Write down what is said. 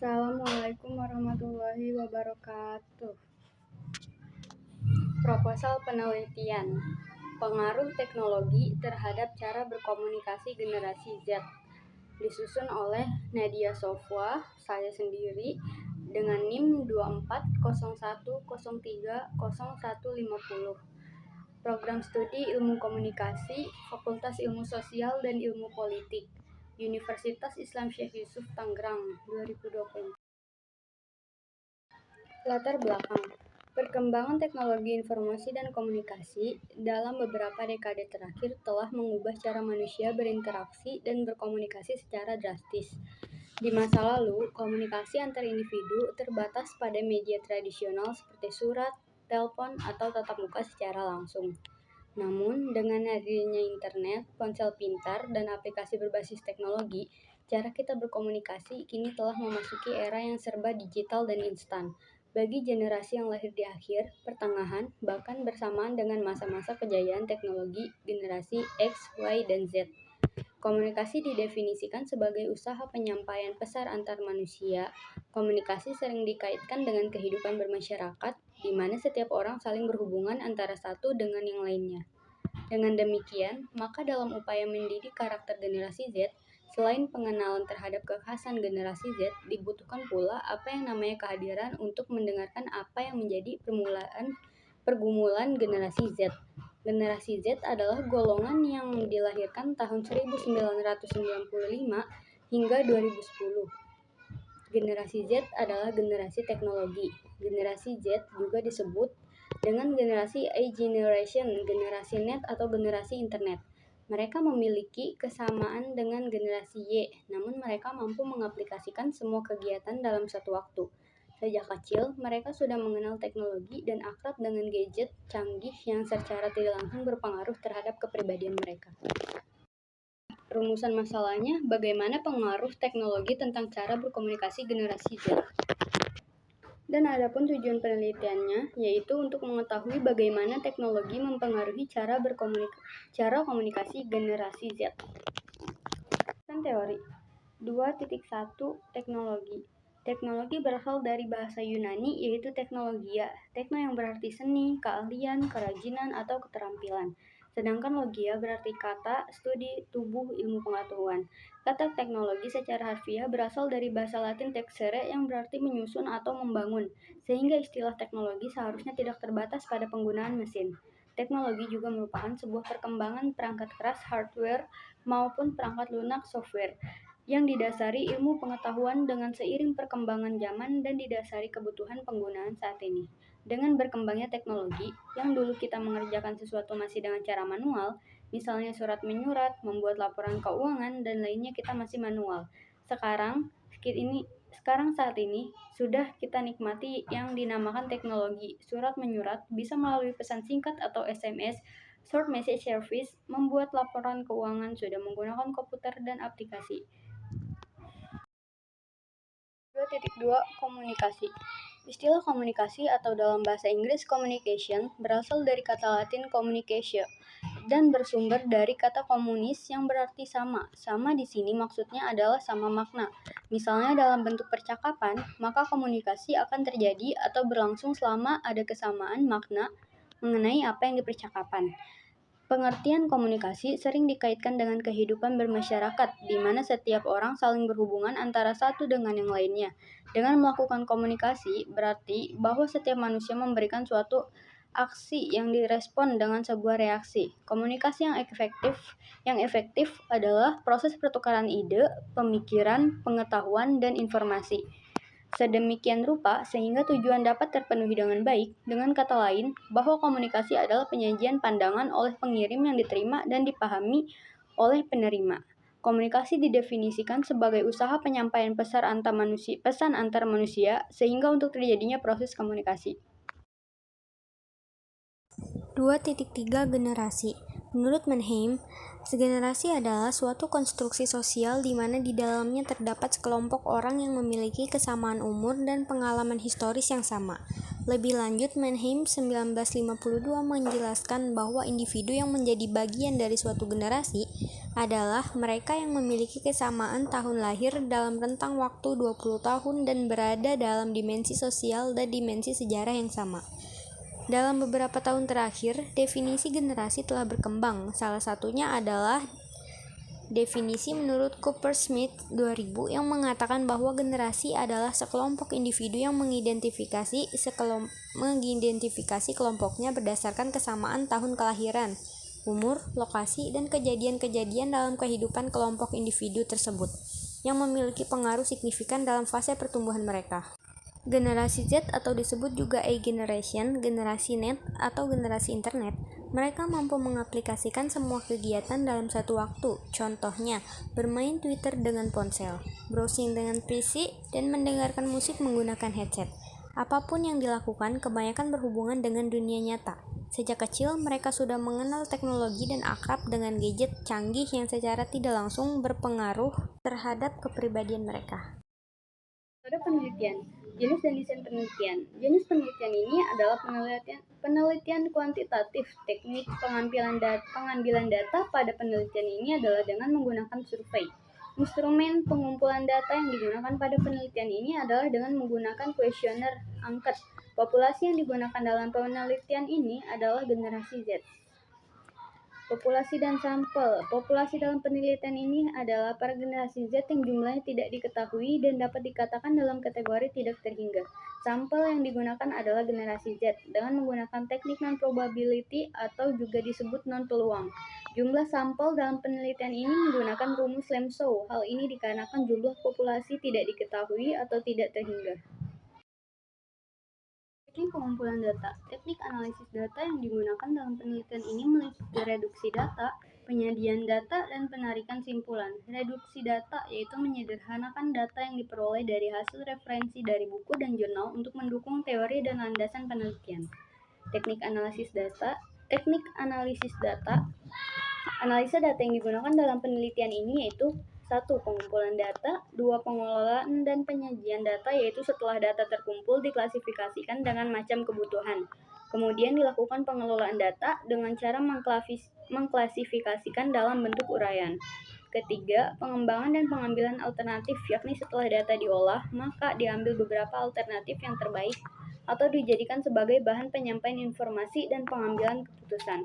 Assalamualaikum warahmatullahi wabarakatuh. Proposal penelitian pengaruh teknologi terhadap cara berkomunikasi generasi Z, disusun oleh Nadia Sofwa, saya sendiri, dengan NIM 2401030150. Program Studi Ilmu Komunikasi, Fakultas Ilmu Sosial dan Ilmu Politik, Universitas Islam Syekh Yusuf Tangerang, 2020. Latar belakang. Perkembangan teknologi informasi dan komunikasi dalam beberapa dekade terakhir telah mengubah cara manusia berinteraksi dan berkomunikasi secara drastis. Di masa lalu, komunikasi antar individu terbatas pada media tradisional seperti surat, telepon, atau tatap muka secara langsung. Namun, dengan hadirnya internet, ponsel pintar, dan aplikasi berbasis teknologi, cara kita berkomunikasi kini telah memasuki era yang serba digital dan instan. Bagi generasi yang lahir di akhir, pertengahan, bahkan bersamaan dengan masa-masa kejayaan teknologi generasi X, Y, dan Z. Komunikasi didefinisikan sebagai usaha penyampaian pesan antar manusia. Komunikasi sering dikaitkan dengan kehidupan bermasyarakat, di mana setiap orang saling berhubungan antara satu dengan yang lainnya. Dengan demikian, maka dalam upaya mendidik karakter generasi Z, selain pengenalan terhadap kekhasan generasi Z, dibutuhkan pula apa yang namanya kehadiran untuk mendengarkan apa yang menjadi pergumulan generasi Z. Generasi Z adalah golongan yang dilahirkan tahun 1995 hingga 2010. Generasi Z adalah generasi teknologi. Generasi Z juga disebut dengan generasi A generation, generasi net atau generasi internet. Mereka memiliki kesamaan dengan generasi Y, namun mereka mampu mengaplikasikan semua kegiatan dalam satu waktu. Sejak kecil, mereka sudah mengenal teknologi dan akrab dengan gadget canggih yang secara tidak langsung berpengaruh terhadap kepribadian mereka. Rumusan masalahnya, bagaimana pengaruh teknologi tentang cara berkomunikasi generasi Z. Dan adapun tujuan penelitiannya, yaitu untuk mengetahui bagaimana teknologi mempengaruhi cara komunikasi generasi Z. Dan teori 2.1 Teknologi. Teknologi berasal dari bahasa Yunani, yaitu teknologia. Tekno yang berarti seni, keahlian, kerajinan, atau keterampilan. Sedangkan logia berarti kata, studi, tubuh, ilmu pengetahuan. Kata teknologi secara harfiah berasal dari bahasa Latin texere yang berarti menyusun atau membangun, sehingga istilah teknologi seharusnya tidak terbatas pada penggunaan mesin. Teknologi juga merupakan sebuah perkembangan perangkat keras hardware maupun perangkat lunak software yang didasari ilmu pengetahuan dengan seiring perkembangan zaman dan didasari kebutuhan penggunaan saat ini. Dengan berkembangnya teknologi, yang dulu kita mengerjakan sesuatu masih dengan cara manual, misalnya surat menyurat, membuat laporan keuangan, dan lainnya kita masih manual. Sekarang saat ini, sudah kita nikmati yang dinamakan teknologi. Surat menyurat bisa melalui pesan singkat atau SMS, short message service, membuat laporan keuangan sudah menggunakan komputer dan aplikasi. 2.2 Komunikasi. Istilah komunikasi atau dalam bahasa Inggris communication berasal dari kata Latin communicatio dan bersumber dari kata komunis yang berarti sama. Sama di sini maksudnya adalah sama makna. Misalnya dalam bentuk percakapan, maka komunikasi akan terjadi atau berlangsung selama ada kesamaan makna mengenai apa yang dipercakapan. Pengertian komunikasi sering dikaitkan dengan kehidupan bermasyarakat, di mana setiap orang saling berhubungan antara satu dengan yang lainnya. Dengan melakukan komunikasi, berarti bahwa setiap manusia memberikan suatu aksi yang direspon dengan sebuah reaksi. Komunikasi yang efektif adalah proses pertukaran ide, pemikiran, pengetahuan, dan informasi. Sedemikian rupa sehingga tujuan dapat terpenuhi dengan baik. Dengan kata lain, bahwa komunikasi adalah penyajian pandangan oleh pengirim yang diterima dan dipahami oleh penerima. Komunikasi didefinisikan sebagai usaha penyampaian pesan antar manusia sehingga untuk terjadinya proses komunikasi. 2.3 Generasi. Menurut Mannheim, segenerasi adalah suatu konstruksi sosial di mana di dalamnya terdapat sekelompok orang yang memiliki kesamaan umur dan pengalaman historis yang sama. Lebih lanjut, Mannheim 1952 menjelaskan bahwa individu yang menjadi bagian dari suatu generasi adalah mereka yang memiliki kesamaan tahun lahir dalam rentang waktu 20 tahun dan berada dalam dimensi sosial dan dimensi sejarah yang sama. Dalam beberapa tahun terakhir, definisi generasi telah berkembang. Salah satunya adalah definisi menurut Cooper-Smith 2000 yang mengatakan bahwa generasi adalah sekelompok individu yang mengidentifikasi kelompoknya berdasarkan kesamaan tahun kelahiran, umur, lokasi, dan kejadian-kejadian dalam kehidupan kelompok individu tersebut yang memiliki pengaruh signifikan dalam fase pertumbuhan mereka. Generasi Z atau disebut juga A Generation, generasi net, atau generasi internet, mereka mampu mengaplikasikan semua kegiatan dalam satu waktu. Contohnya, bermain Twitter dengan ponsel, browsing dengan PC, dan mendengarkan musik menggunakan headset. Apapun yang dilakukan, kebanyakan berhubungan dengan dunia nyata. Sejak kecil, mereka sudah mengenal teknologi dan akrab dengan gadget canggih yang secara tidak langsung berpengaruh terhadap kepribadian mereka. Metode penelitian, jenis dan desain penelitian. Jenis penelitian ini adalah penelitian kuantitatif. Teknik pengambilan data pada penelitian ini adalah dengan menggunakan survei. Instrumen pengumpulan data yang digunakan pada penelitian ini adalah dengan menggunakan kuesioner angket. Populasi yang digunakan dalam penelitian ini adalah generasi Z. Populasi dan sampel. Populasi dalam penelitian ini adalah para generasi Z yang jumlahnya tidak diketahui dan dapat dikatakan dalam kategori tidak terhingga. Sampel yang digunakan adalah generasi Z dengan menggunakan teknik non-probability atau juga disebut non-peluang. Jumlah sampel dalam penelitian ini menggunakan rumus Lemshow. Hal ini dikarenakan jumlah populasi tidak diketahui atau tidak terhingga. Teknik pengumpulan data. Teknik analisis data yang digunakan dalam penelitian ini meliputi reduksi data, penyajian data, dan penarikan simpulan. Reduksi data yaitu menyederhanakan data yang diperoleh dari hasil referensi dari buku dan jurnal untuk mendukung teori dan landasan penelitian. Teknik analisis data. Teknik analisis data. Analisa data yang digunakan dalam penelitian ini yaitu 1. Pengumpulan data, 2. Pengelolaan dan penyajian data yaitu setelah data terkumpul diklasifikasikan dengan macam kebutuhan. Kemudian dilakukan pengelolaan data dengan cara mengklasifikasikan dalam bentuk uraian. Ketiga, pengembangan dan pengambilan alternatif yakni setelah data diolah, maka diambil beberapa alternatif yang terbaik atau dijadikan sebagai bahan penyampaian informasi dan pengambilan keputusan.